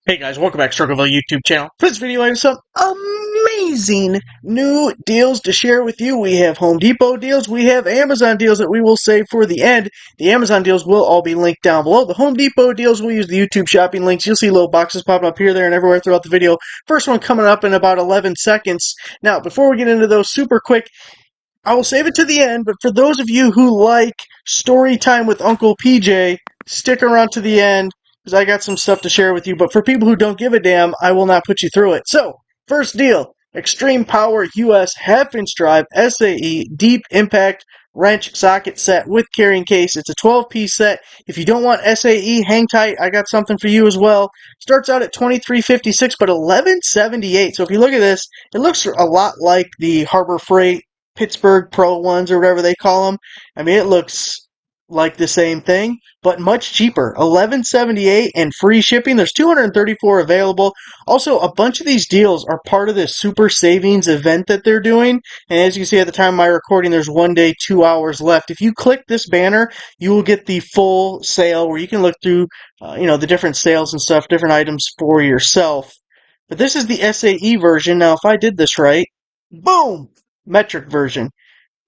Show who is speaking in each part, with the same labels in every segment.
Speaker 1: Hey guys, welcome back to Struggleville YouTube channel. For this video, I have some amazing new deals to share with you. We have Home Depot deals, we have Amazon deals that we will save for the end. The Amazon deals will all be linked down below. The Home Depot deals, we'll use the YouTube shopping links. You'll see little boxes popping up here, there, and everywhere throughout the video. First one coming up in about 11 seconds. Now, before we get into those super quick, I will save it to the end, but for those of you who like story time with Uncle PJ, stick around to the end, because I got some stuff to share with you. But for people who don't give a damn, I will not put you through it. So, first deal, Extreme Power US half-inch drive SAE Deep Impact Wrench Socket Set with carrying case. It's a 12-piece set. If you don't want SAE, hang tight. I got something for you as well. Starts out at $23.56, but $11.78. So if you look at this, it looks a lot like the Harbor Freight Pittsburgh Pro ones or whatever they call them. I mean, it looks like the same thing, but much cheaper. $11.78 and free shipping. There's 234 available. Also, a bunch of these deals are part of this super savings event that they're doing. And as you can see at the time of my recording, there's 1 day, 2 hours left. If you click this banner, you will get the full sale where you can look through, the different sales and stuff, different items for yourself. But this is the SAE version. Now, if I did this right, boom, metric version.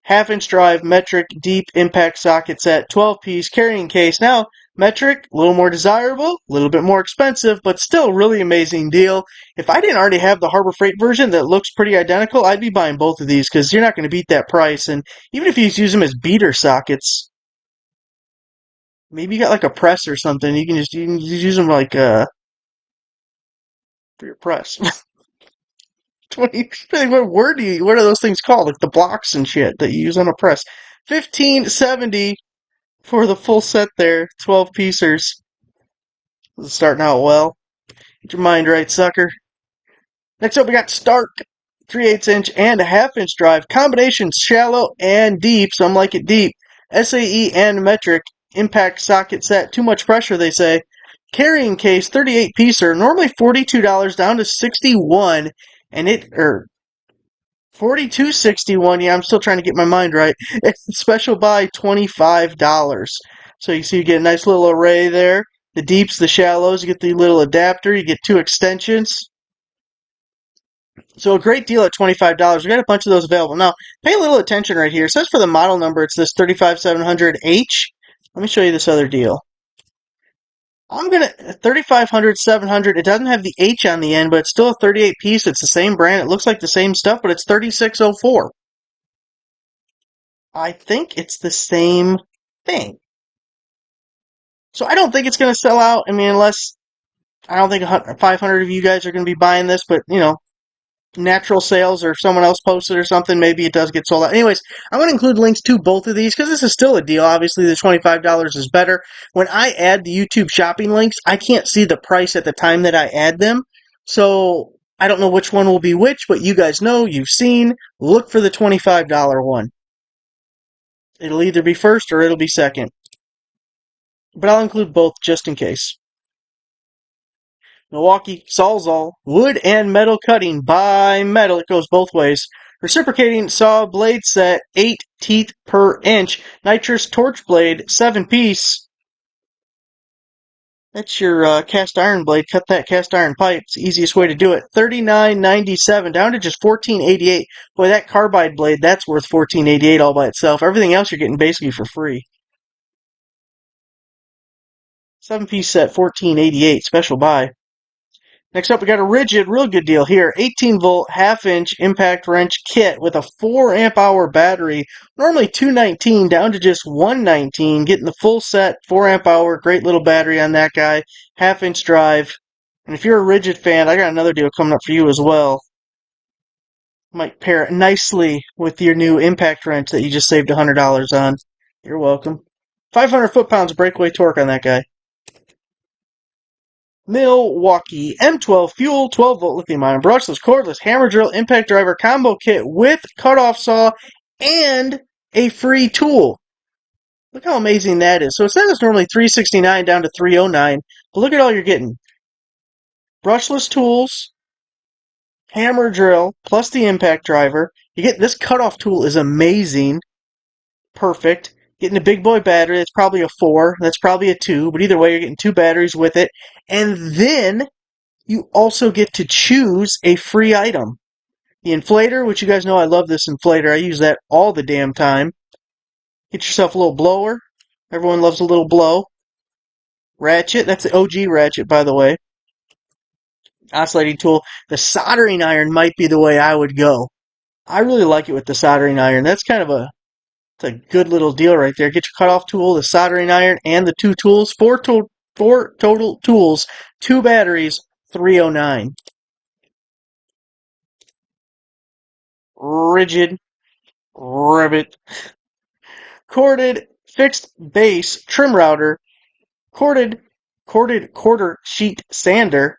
Speaker 1: Half-inch drive, metric, deep impact socket set, 12-piece carrying case. Now, metric, a little more desirable, a little bit more expensive, but still really amazing deal. If I didn't already have the Harbor Freight version that looks pretty identical, I'd be buying both of these because you're not going to beat that price. And even if you use them as beater sockets, maybe you got like a press or something, you can just use them like for your press. What are those things called? Like the blocks and shit that you use on a press. $15.70 for the full set there. 12 piecers. This is starting out well. Get your mind right, sucker. Next up, we got Stark. 3/8 inch and a half-inch drive. Combination shallow and deep. Some like it deep. SAE and metric. Impact socket set. Too much pressure, they say. Carrying case, 38 piecer. Normally $42 down to $61. And $42.61. Yeah, I'm still trying to get my mind right. It's special buy $25. So you see, you get a nice little array there. The deeps, the shallows. You get the little adapter. You get 2 extensions. So a great deal at $25. We got a bunch of those available. Now, pay a little attention right here. It says for the model number, it's this 35700H. Let me show you this other deal. I'm going to, 3500, 700, it doesn't have the H on the end, but it's still a 38 piece. It's the same brand. It looks like the same stuff, but it's 3604. I think it's the same thing. So I don't think it's going to sell out. I mean, unless, I don't think 500 of you guys are going to be buying this, but, natural sales or someone else posted or something, maybe it does get sold out. Anyways, I'm going to include links to both of these because this is still a deal. Obviously, the $25 is better. When I add the YouTube shopping links, I can't see the price at the time that I add them. So I don't know which one will be which, but you guys know, you've seen. Look for the $25 one. It'll either be first or it'll be second. But I'll include both just in case. Milwaukee Sawzall wood and metal cutting by metal. It goes both ways. Reciprocating saw blade set, 8 teeth per inch. Nitrous torch blade, 7-piece. That's your cast iron blade. Cut that cast iron pipe. It's the easiest way to do it. $39.97 down to just $14.88. Boy, that carbide blade, that's worth $14.88 all by itself. Everything else you're getting basically for free. 7-piece set, $14.88. Special buy. Next up, we got a Rigid, real good deal here. 18-volt, half-inch impact wrench kit with a 4-amp-hour battery. Normally $219 down to just $119. Getting the full set, 4-amp-hour, great little battery on that guy. Half-inch drive. And if you're a Rigid fan, I got another deal coming up for you as well. Might pair it nicely with your new impact wrench that you just saved $100 on. You're welcome. 500 foot-pounds of breakaway torque on that guy. Milwaukee M12 fuel 12-volt lithium-ion brushless cordless hammer drill impact driver combo kit with cutoff saw and a free tool. Look how amazing that is. So it says it's normally $369 down to $309, but look at all you're getting. Brushless tools, hammer drill, plus the impact driver. You get this cutoff tool is amazing. Perfect. Getting a big boy battery, that's probably a 4, that's probably a 2, but either way, you're getting 2 batteries with it. And then you also get to choose a free item. The inflator, which you guys know I love this inflator. I use that all the damn time. Get yourself a little blower. Everyone loves a little blow. Ratchet, that's the OG ratchet, by the way. Oscillating tool. The soldering iron might be the way I would go. I really like it with the soldering iron. That's kind of it's a good little deal right there. Get your cutoff tool, the soldering iron, and the two tools. Four total tools, two batteries, $309. Rigid, rivet, corded, fixed base, trim router, corded quarter sheet sander.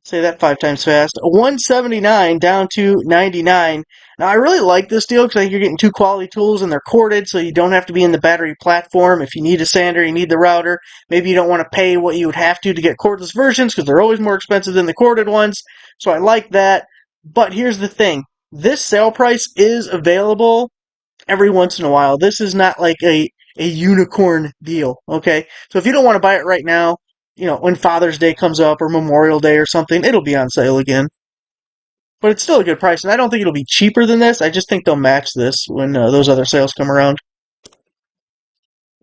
Speaker 1: Say that 5 times fast. 179 down to 99. Now I really like this deal because I think you're getting two quality tools and they're corded, so you don't have to be in the battery platform. If you need a sander, you need the router. Maybe you don't want to pay what you would have to get cordless versions because they're always more expensive than the corded ones. So I like that. But here's the thing: this sale price is available every once in a while. This is not like a unicorn deal. Okay, so if you don't want to buy it right now, when Father's Day comes up or Memorial Day or something, it'll be on sale again. But it's still a good price, and I don't think it'll be cheaper than this. I just think they'll match this when those other sales come around.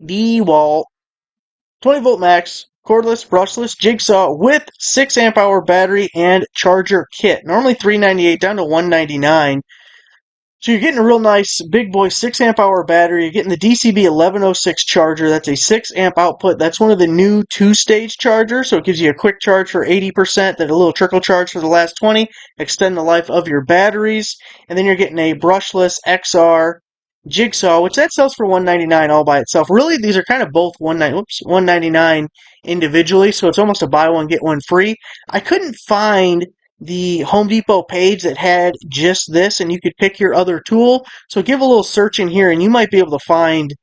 Speaker 1: DeWalt 20 volt max, cordless, brushless jigsaw with 6 amp hour battery and charger kit. Normally $398 down to $199. So you're getting a real nice big boy 6 amp hour battery. You're getting the DCB 1106 charger. That's a 6 amp output. That's one of the new 2-stage chargers. So it gives you a quick charge for 80%, then a little trickle charge for the last 20. Extend the life of your batteries. And then you're getting a brushless XR jigsaw, which that sells for $199 all by itself. Really, these are kind of both $199 individually. So it's almost a buy one get one free. I couldn't find the Home Depot page that had just this, and you could pick your other tool. So give a little search in here, and you might be able to find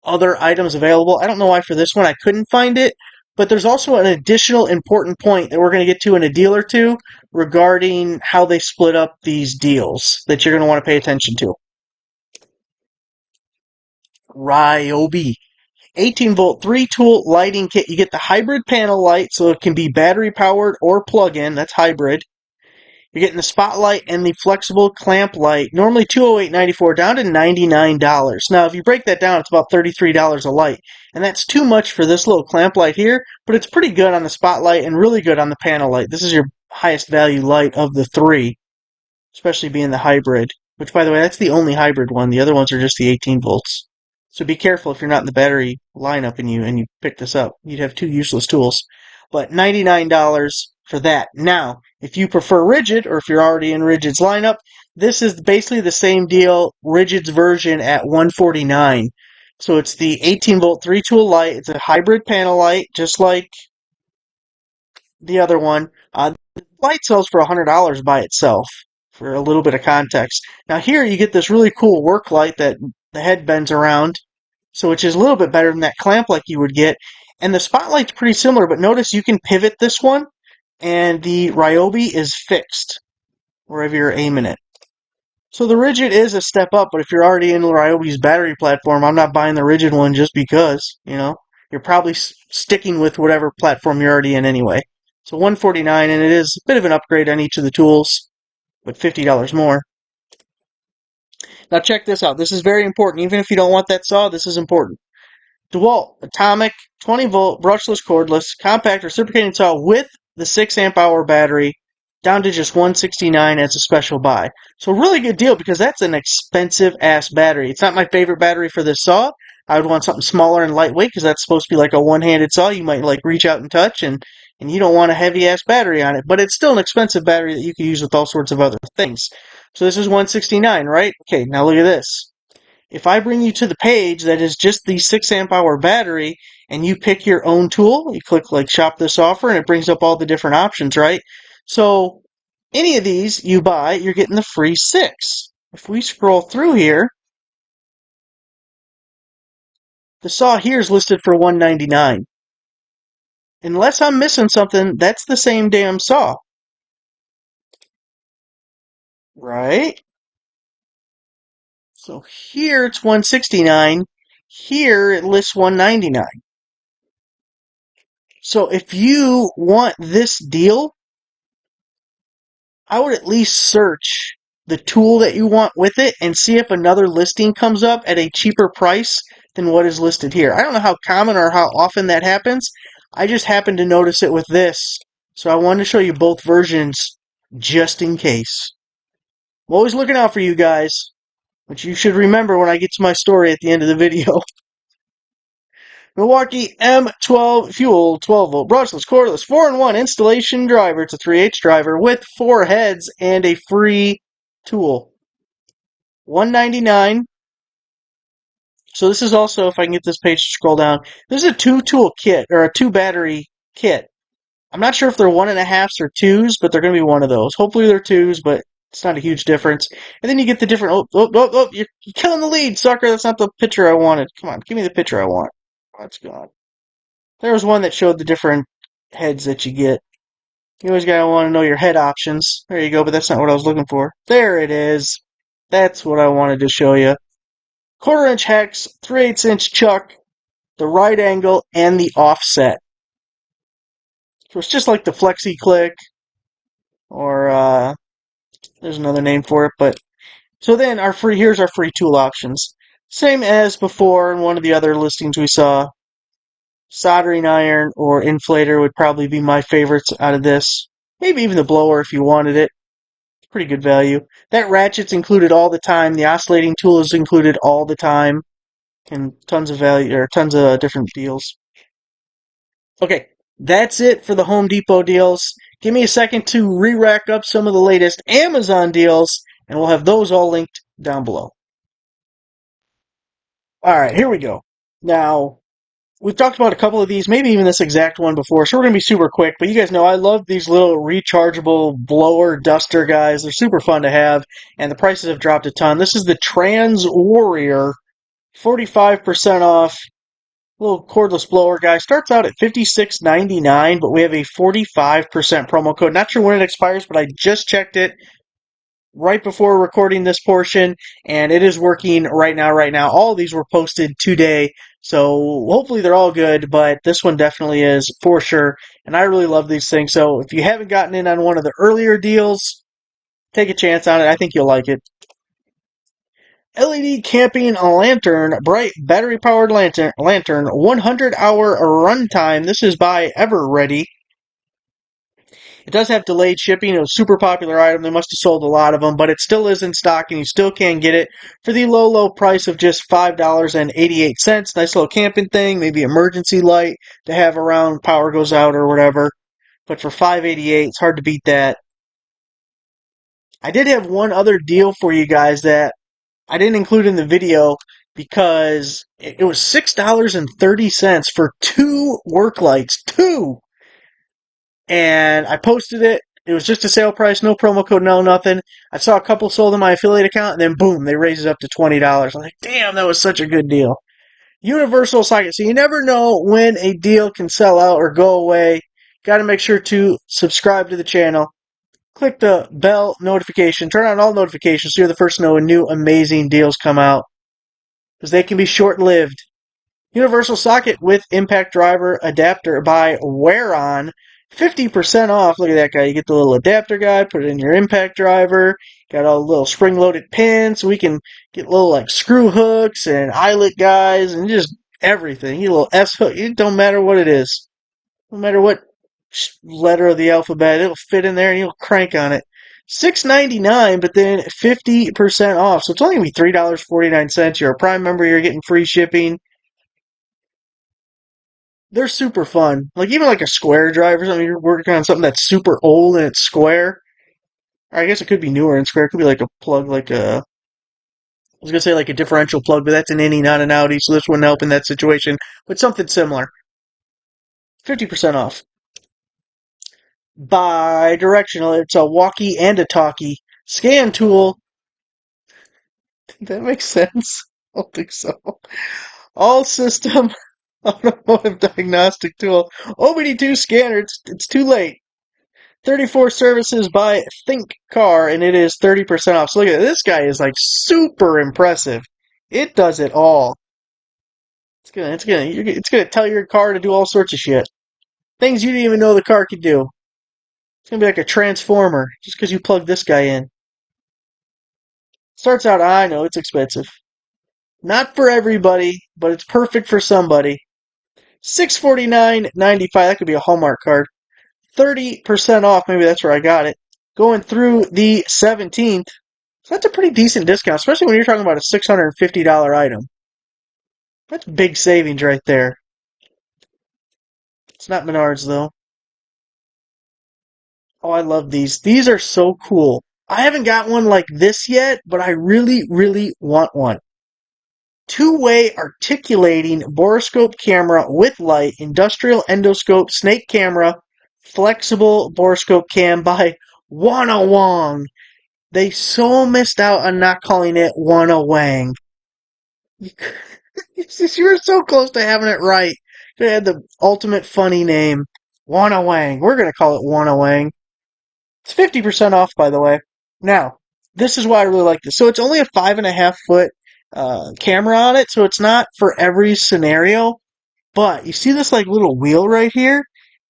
Speaker 1: other items available. I don't know why for this one I couldn't find it, but there's also an additional important point that we're going to get to in a deal or two regarding how they split up these deals that you're going to want to pay attention to. Ryobi 18 volt 3-tool lighting kit. You get the hybrid panel light, so it can be battery powered or plug-in. That's hybrid. You're getting the spotlight and the flexible clamp light. Normally $208.94 down to $99. Now, if you break that down, it's about $33 a light. And that's too much for this little clamp light here, but it's pretty good on the spotlight and really good on the panel light. This is your highest value light of the three, especially being the hybrid. Which, by the way, that's the only hybrid one. The other ones are just the 18 volts. So be careful if you're not in the battery lineup and you pick this up. You'd have two useless tools. But $99 for that. Now, if you prefer Rigid, or if you're already in Rigid's lineup, this is basically the same deal, Rigid's version at $149. So it's the 18 volt 3-tool light. It's a hybrid panel light, just like the other one. The light sells for $100 by itself, for a little bit of context. Now here you get this really cool work light that the head bends around, so which is a little bit better than that clamp like you would get. And the spotlight's pretty similar, but notice you can pivot this one, and the Ryobi is fixed wherever you're aiming it. So the Rigid is a step up, but if you're already in Ryobi's battery platform, I'm not buying the Rigid one just because, you're probably sticking with whatever platform you're already in anyway. So $149, and it is a bit of an upgrade on each of the tools, but $50 more. Now check this out. This is very important. Even if you don't want that saw, this is important. DeWalt Atomic 20 volt brushless cordless compact reciprocating saw with the 6 amp hour battery down to just $169 as a special buy. So really good deal because that's an expensive ass battery. It's not my favorite battery for this saw. I would want something smaller and lightweight because that's supposed to be like a one-handed saw. You might reach out and touch, and you don't want a heavy ass battery on it. But it's still an expensive battery that you can use with all sorts of other things. So this is $169, right? Okay, now look at this. If I bring you to the page that is just the 6 amp hour battery and you pick your own tool, you click shop this offer and it brings up all the different options, right? So any of these you buy, you're getting the free 6. If we scroll through here, the saw here is listed for $199. Unless I'm missing something, that's the same damn saw. Right? So here it's $169. Here it lists $199. So if you want this deal, I would at least search the tool that you want with it and see if another listing comes up at a cheaper price than what is listed here. I don't know how common or how often that happens. I just happened to notice it with this. So I wanted to show you both versions just in case. I'm always looking out for you guys, which you should remember when I get to my story at the end of the video. Milwaukee M12 Fuel 12-volt brushless cordless 4-in-1 installation driver. It's a 3/8 driver with 4 heads and a free tool. $199. So this is also, if I can get this page to scroll down, this is a 2-tool kit, or a 2-battery kit. I'm not sure if they're 1.5s or 2s, but they're going to be one of those. Hopefully they're 2s, but it's not a huge difference. And then you get the different, you're killing the lead, sucker. That's not the picture I wanted. Come on, give me the picture I want. Oh, it's gone. There was one that showed the different heads that you get. You always gotta want to know your head options. There you go, but that's not what I was looking for. There it is. That's what I wanted to show you. 1/4-inch hex, 3/8-inch chuck, the right angle, and the offset. So it's just like the Flexi Click, or there's another name for it, but so then here's our free tool options. Same as before in one of the other listings we saw. Soldering iron or inflator would probably be my favorites out of this. Maybe even the blower if you wanted it. Pretty good value. That ratchet's included all the time. The oscillating tool is included all the time. And tons of value, or tons of different deals. Okay, that's it for the Home Depot deals. Give me a second to re-rack up some of the latest Amazon deals, and we'll have those all linked down below. Alright, here we go. Now, we've talked about a couple of these, maybe even this exact one before, so we're going to be super quick. But you guys know I love these little rechargeable blower duster guys. They're super fun to have, and the prices have dropped a ton. This is the Trans Warrior, 45% off. Little cordless blower guy. Starts out at $56.99, but we have a 45% promo code. Not sure when it expires, but I just checked it right before recording this portion, and it is working right now. All of these were posted today, so hopefully they're all good, but this one definitely is for sure, and I really love these things. So if you haven't gotten in on one of the earlier deals, take a chance on it. I think you'll like it. LED camping lantern, bright battery-powered lantern, 100-hour runtime. This is by Everready. It does have delayed shipping. It was a super popular item. They must have sold a lot of them, but it still is in stock, and you still can get it for the low price of just $5.88. Nice little camping thing, maybe emergency light to have around, power goes out or whatever. But for $5.88, it's hard to beat that. I did have one other deal for you guys that I didn't include in the video because it was $6.30 for 2 work lights. 2! And I posted it. It was just a sale price, no promo code, no nothing. I saw a couple sold in my affiliate account, and then boom, they raised it up to $20. I'm like, damn, that was such a good deal. Universal socket. So you never know when a deal can sell out or go away. Got to make sure to subscribe to the channel. Click the bell notification. Turn on all notifications so you're the first to know when new amazing deals come out. Because they can be short-lived. Universal socket with impact driver adapter by Wear-On. 50% off. Look at that guy. You get the little adapter guy, put it in your impact driver. Got all the little spring-loaded pins, so we can get little like screw hooks and eyelet guys and just everything. You get a little S hook. It don't matter what it is. No matter what letter of the alphabet, it'll fit in there and you'll crank on it. $6.99, but then 50% off. So it's only going to be $3.49. You're a Prime member, you're getting free shipping. They're super fun. Like, even like a square drive or something, you're working on something that's super old and it's square. Or I guess it could be newer and square. It could be like a plug, like a... I was going to say like a differential plug, but that's an innie, not an outie, so this wouldn't help in that situation. But something similar. 50% off. Bi-directional. It's a walkie and a talkie. Scan tool. That makes sense. I don't think so. All system... automotive diagnostic tool. OBD2 scanner, it's too late. 34 services by Think Car, and it is 30% off. So look at it. This guy is like super impressive. It does it all. It's gonna tell your car to do all sorts of shit. Things you didn't even know the car could do. gonna be like a transformer just because you plug this guy in. Starts out, I know it's expensive. Not for everybody, but it's perfect for somebody. $649.95. That could be a Hallmark card. 30% off. Maybe that's where I got it. Going through the 17th. So that's a pretty decent discount, especially when you're talking about a $650 item. That's big savings right there. It's not Menards, though. Oh, I love these. These are so cool. I haven't got one like this yet, but I really, really want one. Two-way articulating borescope camera with light, industrial endoscope, snake camera, flexible borescope cam by Wana Wong. They so missed out on not calling it Wana Wang. You were so close to having it right. They had the ultimate funny name, Wana Wang. We're gonna call it Wana Wang. It's 50% off, by the way. Now, this is why I really like this. So it's only a 5.5 foot camera on it, so it's not for every scenario. But you see this like little wheel right here?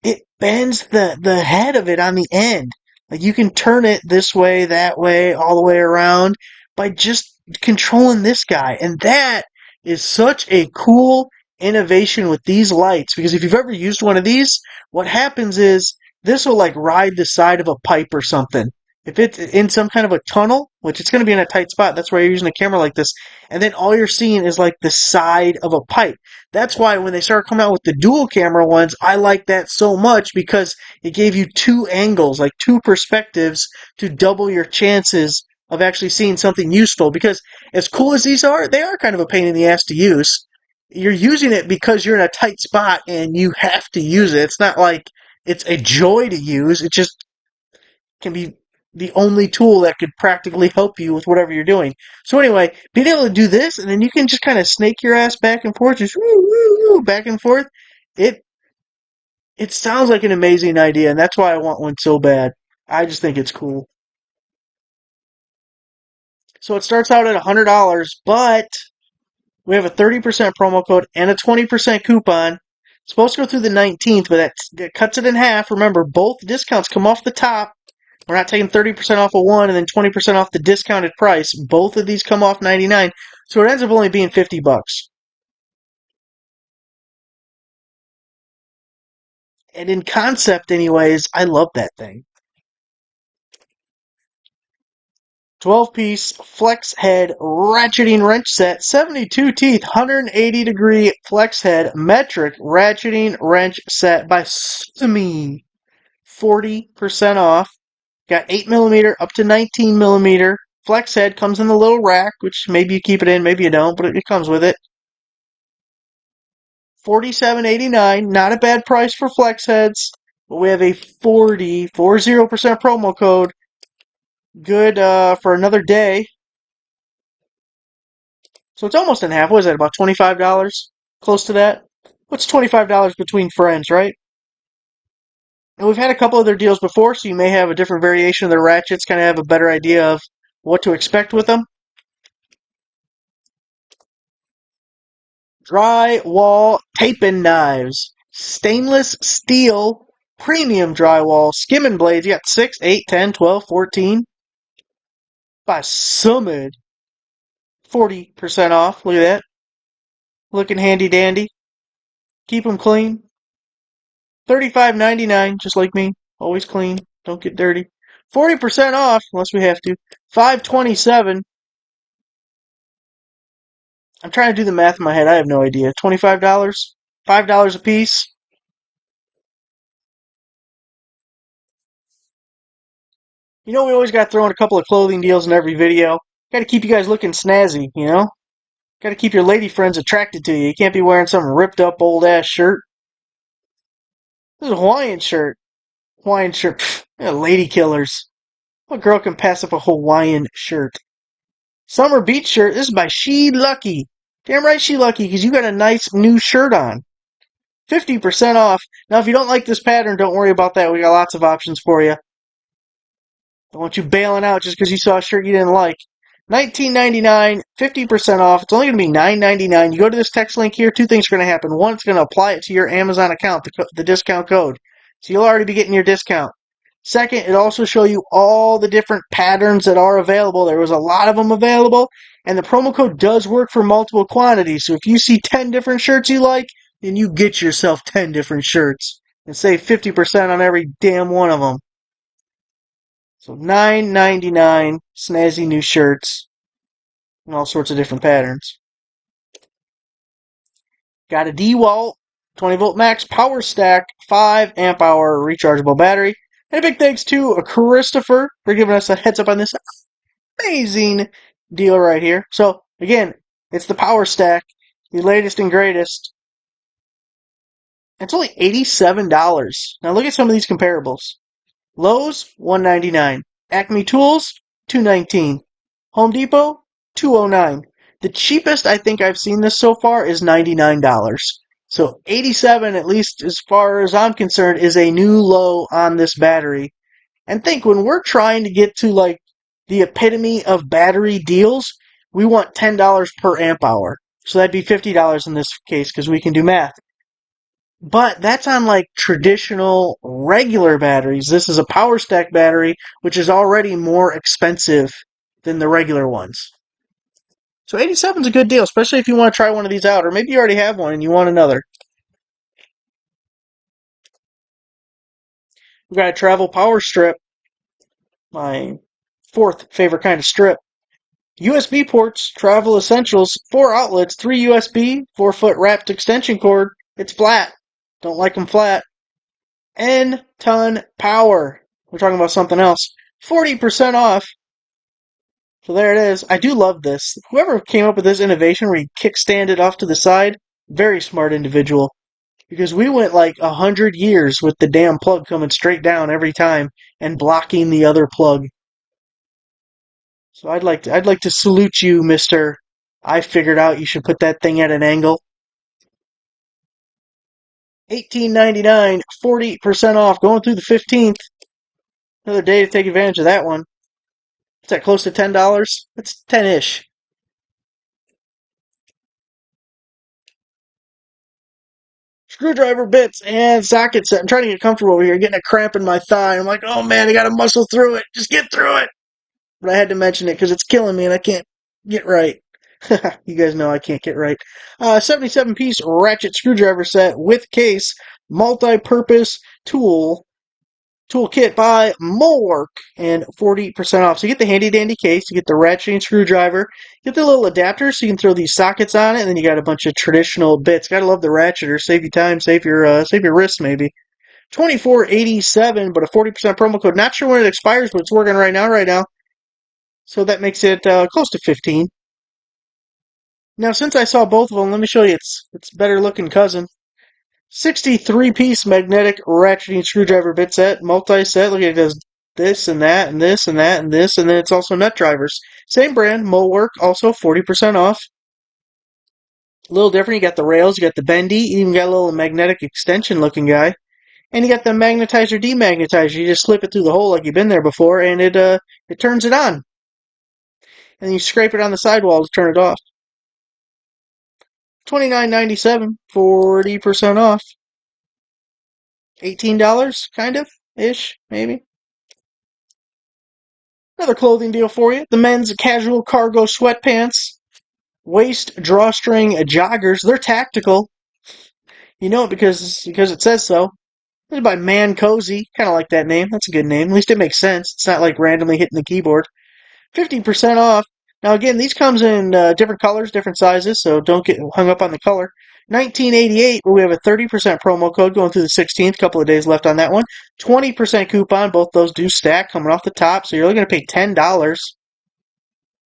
Speaker 1: It bends the head of it on the end. Like you can turn it this way, that way, all the way around by just controlling this guy. And that is such a cool innovation with these lights, because if you've ever used one of these, what happens is this will like ride the side of a pipe or something. If it's in some kind of a tunnel, which it's going to be in a tight spot, that's why you're using a camera like this, and then all you're seeing is like the side of a pipe. That's why when they started coming out with the dual camera ones, I like that so much, because it gave you two angles, like two perspectives, to double your chances of actually seeing something useful. Because as cool as these are, they are kind of a pain in the ass to use. You're using it because you're in a tight spot and you have to use it. It's not like it's a joy to use. It just can be the only tool that could practically help you with whatever you're doing. So anyway, being able to do this, and then you can just kind of snake your ass back and forth, just woo, woo, woo, back and forth. It sounds like an amazing idea, and that's why I want one so bad. I just think it's cool. So it starts out at $100, but we have a 30% promo code and a 20% coupon. It's supposed to go through the 19th, but that cuts it in half. Remember, both discounts come off the top. We're not taking 30% off of one and then 20% off the discounted price. Both of these come off $99, so it ends up only being $50. And in concept, anyways, I love that thing. 12-piece flex head ratcheting wrench set, 72 teeth, 180-degree flex head metric ratcheting wrench set by Sumi. 40% off. Got 8mm up to 19mm. Flex head comes in the little rack, which maybe you keep it in, maybe you don't, but it comes with it. $47.89, not a bad price for flex heads, but we have a 40% promo code. Good for another day. So it's almost in half. What is that, about $25? Close to that? What's $25 between friends, right? And we've had a couple of their deals before, so you may have a different variation of their ratchets, kind of have a better idea of what to expect with them. Drywall taping knives. Stainless steel premium drywall skimming blades. You got 6, 8, 10, 12, 14. By Summit. 40% off. Look at that. Looking handy dandy. Keep them clean. $35.99, just like me. Always clean. Don't get dirty. 40% off, unless we have to. $527. I'm trying to do the math in my head. I have no idea. $25? $5 a piece? You know, we always got to throw in a couple of clothing deals in every video. Got to keep you guys looking snazzy, you know? Got to keep your lady friends attracted to you. You can't be wearing some ripped up old ass shirt. This is a Hawaiian shirt. Hawaiian shirt. Pfft, yeah, lady killers. What girl can pass up a Hawaiian shirt? Summer beach shirt. This is by She Lucky. Damn right She Lucky, because you got a nice new shirt on. 50% off. Now, if you don't like this pattern, don't worry about that. We got lots of options for you. Don't want you bailing out just because you saw a shirt you didn't like. $19.99, 50% off. It's only going to be $9.99. You go to this text link here, two things are going to happen. One, it's going to apply it to your Amazon account, the discount code. So you'll already be getting your discount. Second, it also show you all the different patterns that are available. There was a lot of them available, and the promo code does work for multiple quantities. So if you see 10 different shirts you like, then you get yourself 10 different shirts and save 50% on every damn one of them. So $9.99 snazzy new shirts and all sorts of different patterns. Got a DeWalt 20 volt max power stack 5 amp hour rechargeable battery. And a big thanks to Christopher for giving us a heads up on this amazing deal right here. So again, it's the power stack, the latest and greatest. It's only $87. Now look at some of these comparables. Lowe's, $199. Acme Tools, $219. Home Depot, $209. The cheapest I think I've seen this so far is $99. So $87, at least as far as I'm concerned, is a new low on this battery. And think, when we're trying to get to like the epitome of battery deals, we want $10 per amp hour. So that'd be $50 in this case because we can do math. But that's on like traditional regular batteries. This is a power stack battery, which is already more expensive than the regular ones. So 87 is a good deal, especially if you want to try one of these out, or maybe you already have one and you want another. We've got a travel power strip, my fourth favorite kind of strip. USB ports, travel essentials, 4 outlets, 3 USB, 4-foot wrapped extension cord. It's flat. Don't like them flat. N-ton power. We're talking about something else. 40% off. So there it is. I do love this. Whoever came up with this innovation where you kickstand it off to the side, very smart individual. Because we went like 100 years with the damn plug coming straight down every time and blocking the other plug. So I'd like to salute you, Mr. I figured out you should put that thing at an angle. $18.99, 40% off, going through the 15th. Another day to take advantage of that one. Is that close to $10? That's 10-ish. Screwdriver bits and sockets. I'm trying to get comfortable over here, getting a cramp in my thigh. I'm like, oh man, I gotta muscle through it. Just get through it. But I had to mention it because it's killing me and I can't get right. You guys know I can't get right. 77-piece ratchet screwdriver set with case, multi-purpose toolkit by Molework, and 40% off. So you get the handy-dandy case, you get the ratcheting screwdriver, you get the little adapter so you can throw these sockets on it, and then you got a bunch of traditional bits. Gotta love the ratcheter. Save you time, save your wrist maybe. $24.87, but a 40% promo code. Not sure when it expires, but it's working right now. So that makes it close to $15. Now, since I saw both of them, let me show you its better looking cousin. 63-piece magnetic ratcheting screwdriver bit set, multi-set. Look at it, does this and that and this and that and this, and then it's also nut drivers. Same brand, Molework, also 40% off. A little different. You got the rails, you got the bendy, you even got a little magnetic extension looking guy. And you got the magnetizer demagnetizer. You just slip it through the hole like you've been there before, and it turns it on. And you scrape it on the sidewall to turn it off. $29.97, 40% off. $18, kind of, ish, maybe. Another clothing deal for you. The men's casual cargo sweatpants. Waist drawstring joggers. They're tactical. You know it because it says so. This is by Man Cozy. Kind of like that name. That's a good name. At least it makes sense. It's not like randomly hitting the keyboard. 50% off. Now again, these comes in different colors, different sizes, so don't get hung up on the color. $19.88, we have a 30% promo code going through the 16th. Couple of days left on that one. 20% coupon. Both those do stack coming off the top, so you're only going to pay $10.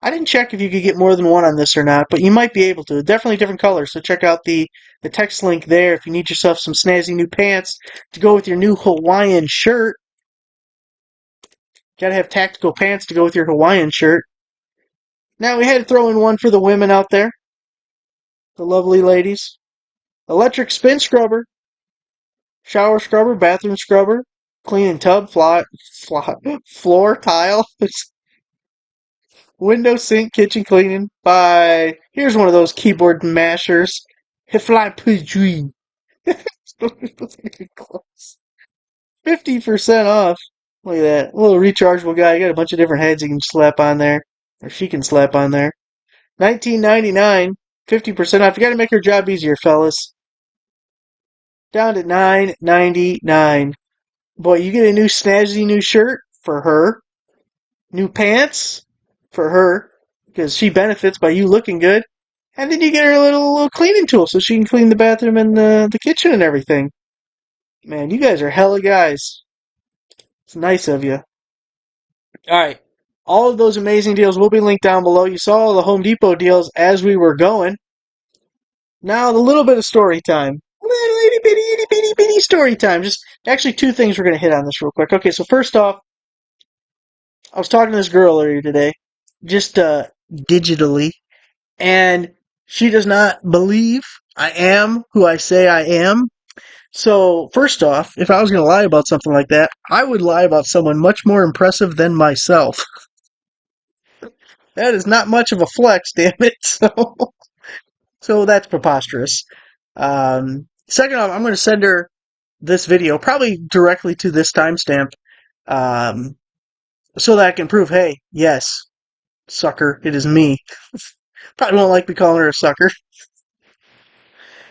Speaker 1: I didn't check if you could get more than one on this or not, but you might be able to. Definitely different colors, so check out the text link there if you need yourself some snazzy new pants to go with your new Hawaiian shirt. Gotta have tactical pants to go with your Hawaiian shirt. Now we had to throw in one for the women out there. The lovely ladies. Electric spin scrubber. Shower scrubber, bathroom scrubber. Cleaning tub, floor tile. Window, sink, kitchen cleaning. Here's one of those keyboard mashers. Hefly Pujui. 50% off. Look at that. A little rechargeable guy. You got a bunch of different heads you can slap on there. Or she can slap on there. $19.99. 50% off. You gotta make her job easier, fellas. Down to $9.99. Boy, you get a new snazzy new shirt for her. New pants for her. Because she benefits by you looking good. And then you get her a little cleaning tool so she can clean the bathroom and the kitchen and everything. Man, you guys are hella guys. It's nice of you. Alright. All of those amazing deals will be linked down below. You saw all the Home Depot deals as we were going. Now, a little bit of story time. Little itty bitty, itty bitty, bitty story time. Just actually two things we're going to hit on this real quick. Okay, so first off, I was talking to this girl earlier today, just digitally, and she does not believe I am who I say I am. So, first off, if I was going to lie about something like that, I would lie about someone much more impressive than myself. That is not much of a flex, damn it. So that's preposterous. Second off, I'm going to send her this video, probably directly to this timestamp, so that I can prove, hey, yes, sucker, it is me. Probably won't like me calling her a sucker.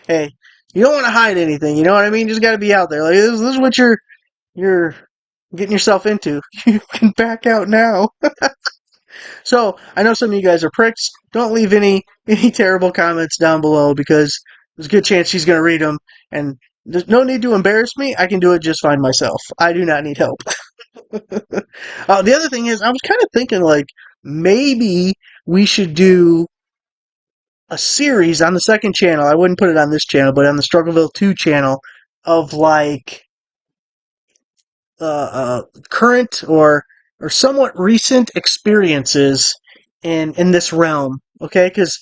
Speaker 1: Hey, you don't want to hide anything, you know what I mean? You just got to be out there. Like this is what you're getting yourself into. You can back out now. So I know some of you guys are pricks. Don't leave any terrible comments down below because there's a good chance she's going to read them. And there's no need to embarrass me. I can do it just fine myself. I do not need help. The other thing is, I was kind of thinking like maybe we should do a series on the second channel. I wouldn't put it on this channel, but on the Struggleville 2 channel of like current or somewhat recent experiences in this realm, okay? Because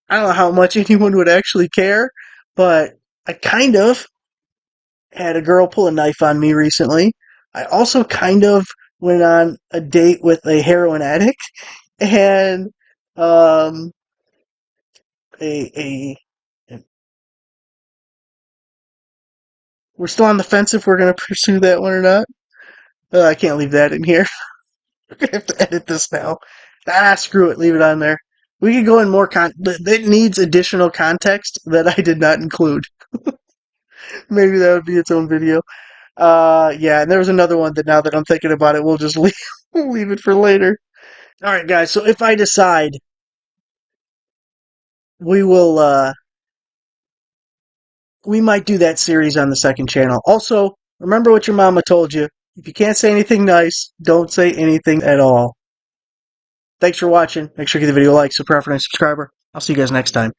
Speaker 1: I don't know how much anyone would actually care, but I kind of had a girl pull a knife on me recently. I also kind of went on a date with a heroin addict, and a we're still on the fence if we're going to pursue that one or not. I can't leave that in here. We're going to have to edit this now. Screw it. Leave it on there. We could go in more it needs additional context that I did not include. Maybe that would be its own video. Yeah, and there was another one that now that I'm thinking about it, we'll just leave it for later. Alright, guys, so if I decide, we might do that series on the second channel. Also, remember what your mama told you. If you can't say anything nice, don't say anything at all. Thanks for watching. Make sure you give the video a like, subscribe, and subscriber. I'll see you guys next time.